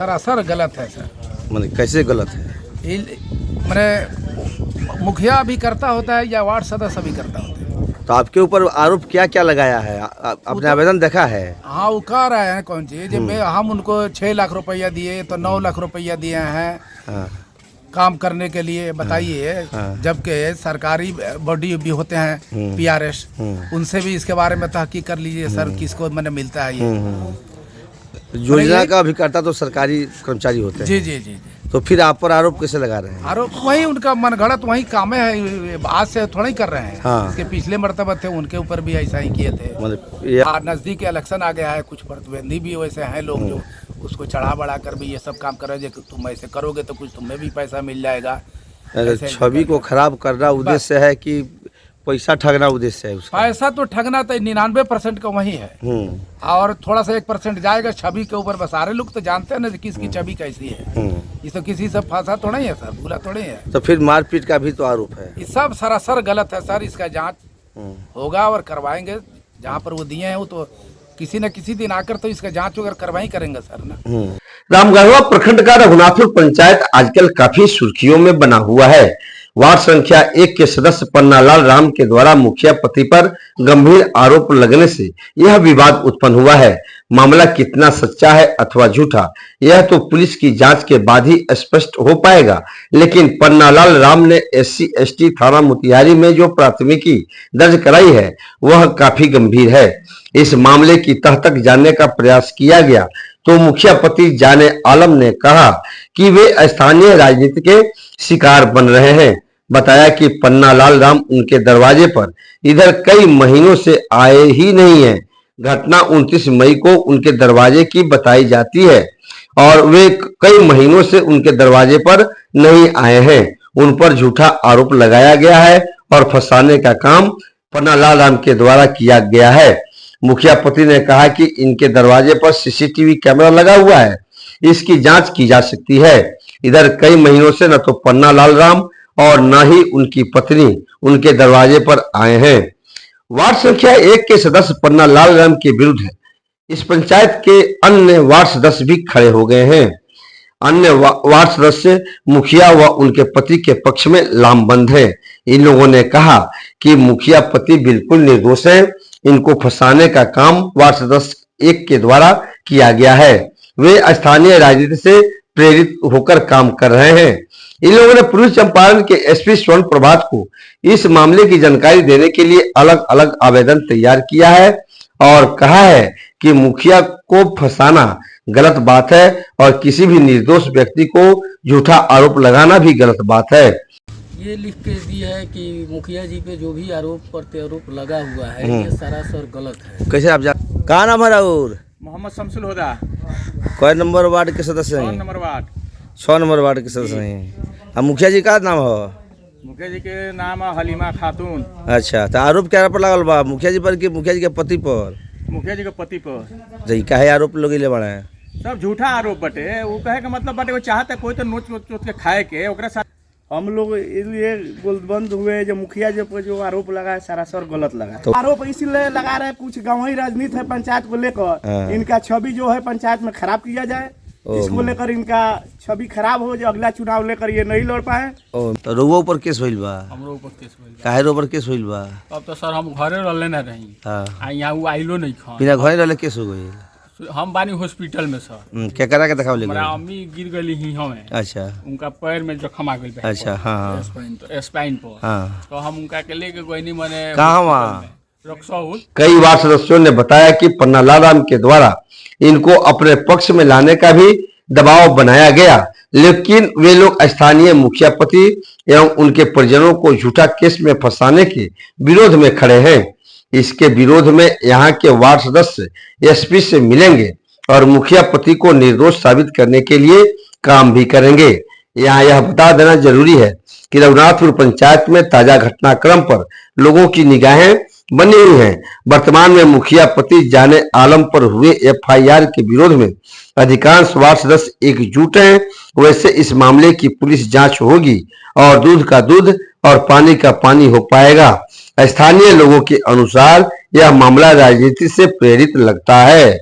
सरासर गलत है सर। माने कैसे गलत है? मैंने मुखिया भी करता होता है या वार्ड सदस्य भी करता होता है। तो आपके ऊपर आरोप क्या क्या लगाया है? आपने आवेदन देखा है? हाँ, वो कह रहे हैं कौन चीज हम उनको 6 लाख रुपया दिए तो 9 लाख रुपया दिए हैं। हाँ। काम करने के लिए बताइए। हाँ। जबकि सरकारी बॉडी भी होते हैं PRS, उनसे भी इसके बारे में तहकीक कर लीजिए सर, किसको मैंने मिलता है ये योजना का अभिकर्ता तो सरकारी कर्मचारी होते हैं। जी जी जी। तो फिर आप पर आरोप कैसे लगा रहे हैं? आरोप वही उनका मनगढ़ंत वही काम है, आज से थोड़ा ही कर रहे हैं। हाँ। इसके पिछले मर्तबा थे उनके ऊपर भी ऐसा ही किए थे। मतलब नजदीक इलेक्शन आ गया है, कुछ प्रतिद्वंदी भी वैसे हैं लोग जो उसको चढ़ा बढ़ा कर भी ये सब काम कर रहे हैं। तुम ऐसे करोगे तो कुछ तुम्हें भी पैसा मिल जाएगा। छवि को खराब करना उद्देश्य है कि पैसा ठगना उद्देश्य है उसका? पैसा तो ठगना तो 99% का वही है, और थोड़ा सा 1% जाएगा छवि के ऊपर। बस सारे लोग तो जानते हैं ना किसकी छवि कैसी है। ये तो किसी से फांसा थोड़ा ही है सर, भूला थोड़ी है। तो फिर मारपीट का भी तो आरोप है। ये सब सरासर गलत है सर। इसका जांच होगा और करवाएंगे। जहाँ पर वो दिए हैं वो तो किसी न किसी दिन आकर तो इसका जांच वगैरह करवाई करेंगे सर ना। रामगढ़वा प्रखंड का रघुनाथपुर पंचायत आजकल काफी सुर्खियों में बना हुआ है। वार्ड संख्या 1 के सदस्य पन्नालाल राम के द्वारा मुखिया पति पर गंभीर आरोप लगने से यह विवाद उत्पन्न हुआ है। मामला कितना सच्चा है अथवा झूठा, यह तो पुलिस की जांच के बाद ही स्पष्ट हो पाएगा। लेकिन पन्नालाल राम ने SC/ST थाना मोतिहारी में जो प्राथमिकी दर्ज कराई है वह काफी गंभीर है। इस मामले की तह तक जानने का प्रयास किया गया तो मुखिया पति जाने आलम ने कहा कि वे स्थानीय राजनीति के शिकार बन रहे हैं। बताया कि पन्नालाल राम उनके दरवाजे पर इधर कई महीनों से आए ही नहीं है। घटना 29 मई को उनके दरवाजे की बताई जाती है और वे कई महीनों से उनके दरवाजे पर नहीं आए हैं। उन पर झूठा आरोप लगाया गया है और फंसाने का काम पन्नालाल राम के द्वारा किया गया है। मुखिया पति ने कहा कि इनके दरवाजे पर CCTV कैमरा लगा हुआ है, इसकी जांच की जा सकती है। इधर कई महीनों से न तो पन्नालाल राम और न ही उनकी पत्नी उनके दरवाजे पर आए हैं। वार्ड संख्या 1 के सदस्य पन्नालाल राम के विरुद्ध इस पंचायत के अन्य वार्ड सदस्य भी खड़े हो गए हैं। अन्य वार्ड सदस्य मुखिया व उनके पति के पक्ष में लामबंद हैं। इन लोगों ने कहा कि मुखिया पति बिल्कुल निर्दोष हैं, इनको फंसाने का काम वार्ड सदस्य 1 के द्वारा किया गया है। वे स्थानीय राजनीति से प्रेरित होकर काम कर रहे हैं। इन लोगों ने पूर्वी चंपारण के SP स्वर्ण प्रभात को इस मामले की जानकारी देने के लिए अलग अलग आवेदन तैयार किया है और कहा है कि मुखिया को फंसाना गलत बात है और किसी भी निर्दोष व्यक्ति को झूठा आरोप लगाना भी गलत बात है। ये लिख के दिया है कि मुखिया जी पे जो भी आरोप प्रत्यारोप लगा हुआ है ये सरासर गलत है। कैसे आप कहाँ नाम है? और मोहम्मद शमसुल हुदा। कौन नंबर वार्ड के सदस्य हैं? 6 नंबर वार्ड के सदस्य हैं। अब मुखिया जी का नाम हो? मुखिया जी के नाम है हलीमा खातून। अच्छा, तो आरोप क्या पर लगल बा? मुखिया जी पर कि मुखिया जी के पति पर? मुखिया जी के पति पर। तो काहे आरोप लोग ले बड़ा है? सब झूठा आरोप बटे। वो कहे का मतलब बटे वो चाहते कोई तो नोच नोच के खाए के ओकरा साथ हम लोग इसलिए गोलबंद हुए जो मुखिया जी पर जो आरोप लगा है सरासर गलत लगा है। तो आरोप इसलिए लगा रहे कुछ गांवी राजनीति है पंचायत को लेकर, इनका छवि जो है पंचायत में खराब किया जाए, इसको लेकर इनका छवि खराब हो, जो अगला चुनाव लेकर ये नहीं लड़ पाए। तो रोगो ऊपर केस होइल बा? हमरो ऊपर केस होइल। काहे ऊपर केस होइल बा? अब तो सर हम घरे रहले ना रही। हां, यहाँ वो आइलो नहीं खा। बिना घरे रहले केस हो गई? हम बानी हॉस्पिटल में सर। क्या करा के दिखाओ ले? मेरा अम्मी गिर गई ही हमें। अच्छा। उनका पैर में जख्म आ गई। अच्छा। हाँ, स्पाइन पर। हाँ। तो हम उनका के लेके कोई नहीं मने कहाँ? कई वार्ड सदस्यों ने बताया कि पन्नालाल राम के द्वारा इनको अपने पक्ष में लाने का भी दबाव बनाया गया, लेकिन वे लोग स्थानीय मुखिया पति एवं उनके परिजनों को झूठा केस में फंसाने के विरोध में खड़े हैं। इसके विरोध में यहाँ के वार्ड सदस्य SP से मिलेंगे और मुखिया पति को निर्दोष साबित करने के लिए काम भी करेंगे। यहाँ यह बता देना जरूरी है कि रघुनाथपुर पंचायत में ताजा घटनाक्रम पर लोगों की निगाहें बनी हुई हैं। वर्तमान में मुखिया पति जाने आलम पर हुए FIR के विरोध में अधिकांश वार्ड सदस्य एकजुट हैं। वैसे इस मामले की पुलिस जांच होगी और दूध का दूध और पानी का पानी हो पाएगा। स्थानीय लोगों के अनुसार यह मामला राजनीति से प्रेरित लगता है।